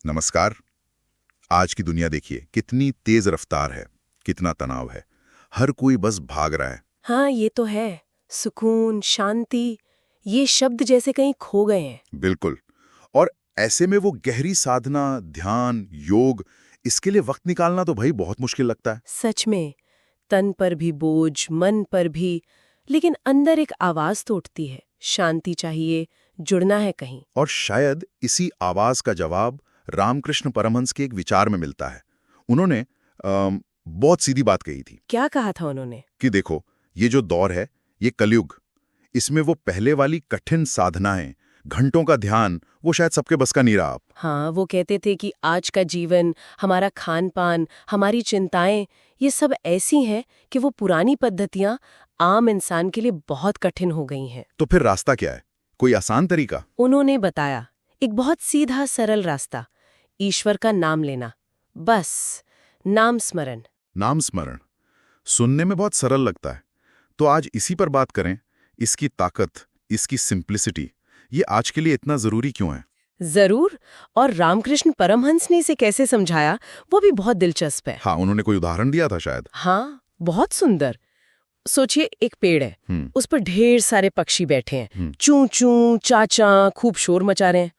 नमस्कार। आज की दुनिया देखिए कितनी तेज रफ्तार है, कितना तनाव है। हर कोई बस भाग रहा है। हाँ, ये तो है। सुकून, शांति, ये शब्द जैसे कहीं खो गए हैं। बिल्कुल। और ऐसे में वो गहरी साधना, ध्यान, योग, इसके लिए वक्त निकालना तो भाई बहुत मुश्किल लगता है। सच में, तन पर भी बोझ, मन पर भी, लेकिन अंदर एक आवाज तो उठती है, शांति चाहिए, जुड़ना है कहीं। और शायद इसी आवाज का जवाब रामकृष्ण परमहंस के एक विचार में मिलता है। उन्होंने बहुत सीधी बात कही थी क्या कहा था उन्होंने? कि देखो, ये जो दौर है, ये कलयुग, इसमें वो पहले वाली कठिन साधनाएं, घंटों का ध्यान, वो शायद सबके बस का नहीं रहा अब। हाँ, वो कहते थे कि आज का जीवन, हमारा खान पान, हमारी चिंताएं, ये सब ऐसी हैं कि वो पुरानी पद्धतियां आम इंसान के लिए बहुत कठिन हो गई हैं। तो फिर रास्ता क्या है? कोई आसान तरीका? उन्होंने बताया, एक बहुत सीधा सरल रास्ता, ईश्वर का नाम लेना, बस नाम स्मरण। नाम स्मरण। सुनने में बहुत सरल लगता है। तो आज इसी पर बात करें। इसकी ताकत, इसकी सिंप्लिसिटी, ये आज के लिए इतना जरूरी क्यों है? जरूर। और रामकृष्ण परमहंस ने इसे कैसे समझाया, वो भी बहुत दिलचस्प है। हाँ, उन्होंने कोई उदाहरण दिया था शायद। हाँ, बहुत सुंदर। सोचिए, एक पेड़ है, हम्म। उस पर ढेर सारे पक्षी बैठे हैं, चूं चूं चाचा खूब शोर मचा रहे हैं।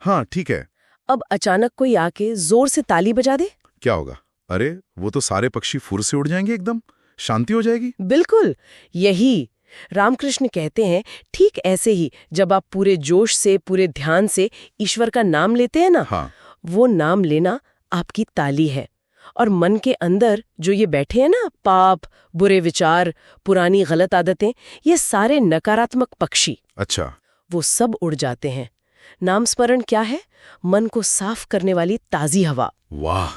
हाँ, ठीक है। अब अचानक कोई आके जोर से ताली बजा दे, क्या होगा? अरे, वो तो सारे पक्षी फुर से उड़ जाएंगे, एकदम शांति हो जाएगी। बिल्कुल यही रामकृष्ण कहते हैं। ठीक ऐसे ही जब आप पूरे जोश से, पूरे ध्यान से ईश्वर का नाम लेते हैं ना, हाँ। वो नाम लेना आपकी ताली है। और मन के अंदर जो ये बैठे हैं ना, पाप, बुरे विचार, पुरानी गलत आदतें, ये सारे नकारात्मक पक्षी, अच्छा। वो सब उड़ जाते हैं। नाम स्मरण क्या है? मन को साफ करने वाली ताजी हवा। वाह,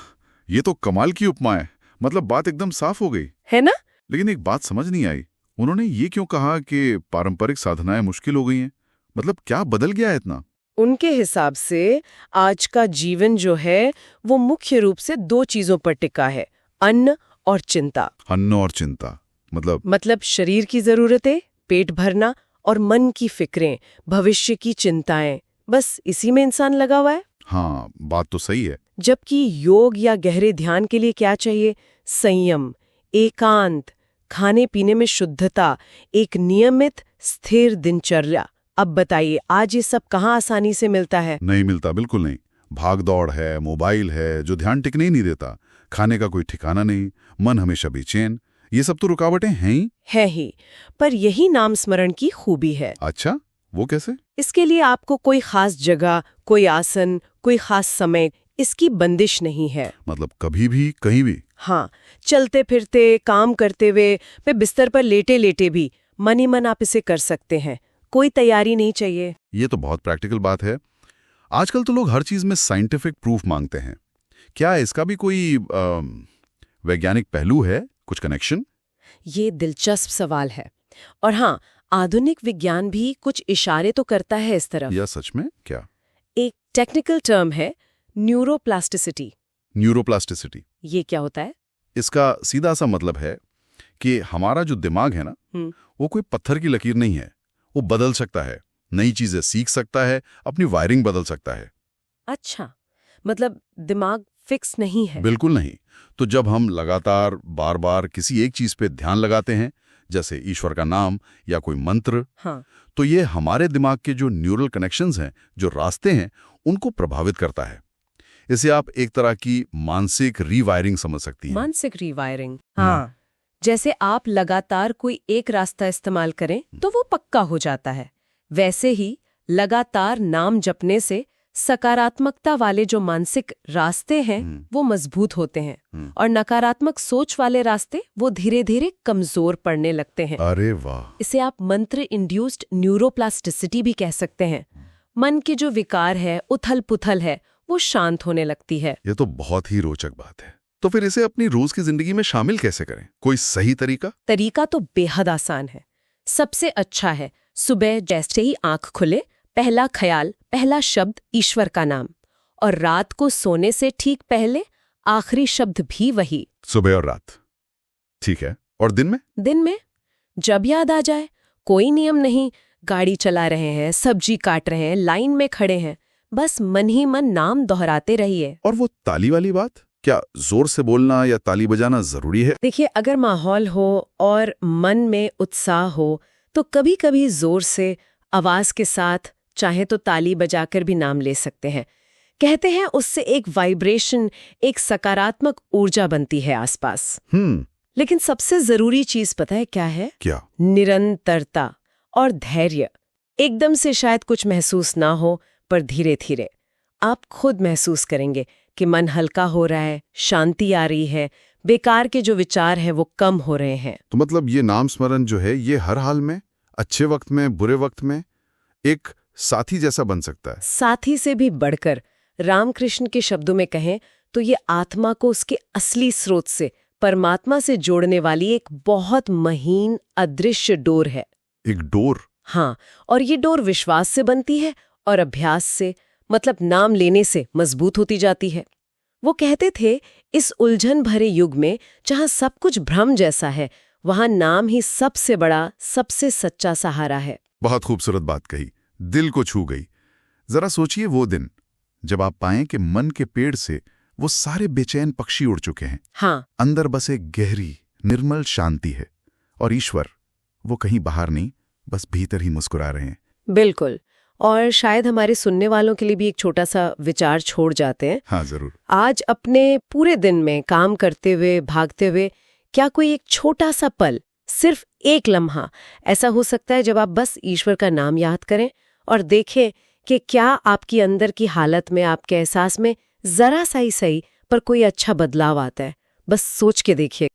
ये तो कमाल की उपमा है। मतलब बात एकदम साफ हो गई। है ना? लेकिन एक बात समझ नहीं आई, उन्होंने ये क्यों कहा कि पारंपरिक साधनाएं मुश्किल हो गई हैं? मतलब क्या बदल गया है इतना? उनके हिसाब से आज का जीवन जो है वो मुख्य रूप से दो चीजों पर टिका है, अन्न और चिंता। अन्न और चिंता मतलब शरीर की जरूरतें, पेट भरना, और मन की फिक्रें, भविष्य की चिंताएं, बस इसी में इंसान लगा हुआ है। हाँ, बात तो सही है। जबकि योग या गहरे ध्यान के लिए क्या चाहिए? संयम, एकांत, खाने पीने में शुद्धता, एक नियमित स्थिर दिनचर्या। अब बताइए, आज ये सब कहाँ आसानी से मिलता है? नहीं मिलता, बिल्कुल नहीं। भाग दौड़ है, मोबाइल है जो ध्यान टिकने ही नहीं देता, खाने का कोई ठिकाना नहीं, मन हमेशा बेचैन। ये सब तो रुकावटें हैं ही। है ही। पर यही नाम स्मरण की खूबी है। अच्छा, वो कैसे? इसके लिए आपको कोई खास जगह, कोई आसन, कोई खास समय, इसकी बंदिश नहीं है। मतलब कभी भी, कहीं भी? हाँ, चलते फिरते, काम करते हुए, पे बिस्तर पर लेटे लेटे भी मन ही मन आप इसे कर सकते हैं। कोई तैयारी नहीं चाहिए। ये तो बहुत प्रैक्टिकल बात है। आजकल तो लोग हर चीज में साइंटिफिक प्रूफ मांगते हैं। क्या इसका भी कोई वैज्ञानिक पहलू है, कुछ कनेक्शन? ये दिलचस्प सवाल है। और हाँ, आधुनिक विज्ञान भी कुछ इशारे तो करता है इस तरफ। या सच में? क्या? एक टेक्निकल टर्म है, न्यूरोप्लास्टिसिटी। न्यूरोप्लास्टिसिटी? ये क्या होता है? इसका सीधा सा मतलब है कि हमारा जो दिमाग है ना, वो कोई पत्थर की लकीर नहीं है। वो बदल सकता है, नई चीजें सीख सकता है, अपनी वायरिंग बदल सकता है। अच्छा, मतलब दिमाग फिक्स नहीं है? बिल्कुल नहीं। तो जब हम लगातार बार बार किसी एक चीज पे ध्यान लगाते हैं, जैसे ईश्वर का नाम या कोई मंत्र, हाँ। तो ये हमारे दिमाग के जो न्यूरल कनेक्शंस हैं, जो रास्ते हैं, उनको प्रभावित करता है। इसे आप एक तरह की मानसिक रीवायरिंग समझ सकती हैं। मानसिक रीवायरिंग, हाँ। जैसे आप लगातार कोई एक रास्ता इस्तेमाल करें तो वो पक्का हो जाता है, वैसे ही लगातार नाम जपने से सकारात्मकता वाले जो मानसिक रास्ते हैं वो मजबूत होते हैं, और नकारात्मक सोच वाले रास्ते वो धीरे धीरे कमजोर पड़ने लगते हैं। अरे वाह! इसे आप मंत्र इंड्यूस्ड न्यूरोप्लास्टिसिटी भी कह सकते हैं। मन के जो विकार है, उथल पुथल है, वो शांत होने लगती है। ये तो बहुत ही रोचक बात है। तो फिर इसे अपनी रोज की जिंदगी में शामिल कैसे करें? कोई सही तरीका? तरीका तो बेहद आसान है। सबसे अच्छा है, सुबह जैसे ही आंख खुले, पहला ख्याल, पहला शब्द ईश्वर का नाम, और रात को सोने से ठीक पहले आखिरी शब्द भी वही। सुबह और रात, ठीक है। और दिन में? दिन में जब याद आ जाए। कोई नियम नहीं, गाड़ी चला रहे हैं, सब्जी काट रहे हैं, लाइन में खड़े हैं, बस मन ही मन नाम दोहराते रहिए। और वो ताली वाली बात, क्या जोर से बोलना या ताली बजाना जरूरी है? देखिए, अगर माहौल हो और मन में उत्साह हो तो कभी कभी जोर से आवाज के साथ चाहे तो ताली बजाकर भी नाम ले सकते हैं। कहते हैं उससे एक वाइब्रेशन, एक सकारात्मक ऊर्जा बनती है आसपास। लेकिन सबसे जरूरी चीज पता है क्या है? क्या? निरंतरता और धैर्य। एकदम से शायद कुछ महसूस ना हो, पर धीरे धीरे आप खुद महसूस करेंगे कि मन हल्का हो रहा है, शांति आ रही है, बेकार के जो विचार हैं वो कम हो रहे हैं। तो मतलब ये नाम स्मरण जो है ये हर हाल में, अच्छे वक्त में, बुरे वक्त में एक साथी जैसा बन सकता है। साथी से भी बढ़कर, रामकृष्ण के शब्दों में कहें तो ये आत्मा को उसके असली स्रोत से, परमात्मा से जोड़ने वाली एक बहुत महीन अदृश्य डोर है। एक डोर? हाँ, और ये डोर विश्वास से बनती है और अभ्यास से, मतलब नाम लेने से मजबूत होती जाती है। वो कहते थे इस उलझन भरे युग में जहाँ सब कुछ भ्रम जैसा है, वहाँ नाम ही सबसे बड़ा, सबसे सच्चा सहारा है। बहुत खूबसूरत बात कही, दिल को छू गई। जरा सोचिए वो दिन जब आप पाएं कि मन के पेड़ से वो सारे बेचैन पक्षी उड़ चुके हैं। हाँ, अंदर बस एक गहरी निर्मल शांति है, और ईश्वर वो कहीं बाहर नहीं, बस भीतर ही मुस्कुरा रहे हैं। बिल्कुल। और शायद हमारे सुनने वालों के लिए भी एक छोटा सा विचार छोड़ जाते हैं। हाँ, जरूर। आज अपने पूरे दिन में काम करते हुए, भागते हुए, क्या कोई एक छोटा सा पल, सिर्फ एक लम्हा ऐसा हो सकता है जब आप बस ईश्वर का नाम याद करें और देखें कि क्या आपकी अंदर की हालत में, आपके एहसास में जरा सा ही सही पर कोई अच्छा बदलाव आता है? बस सोच के देखिए।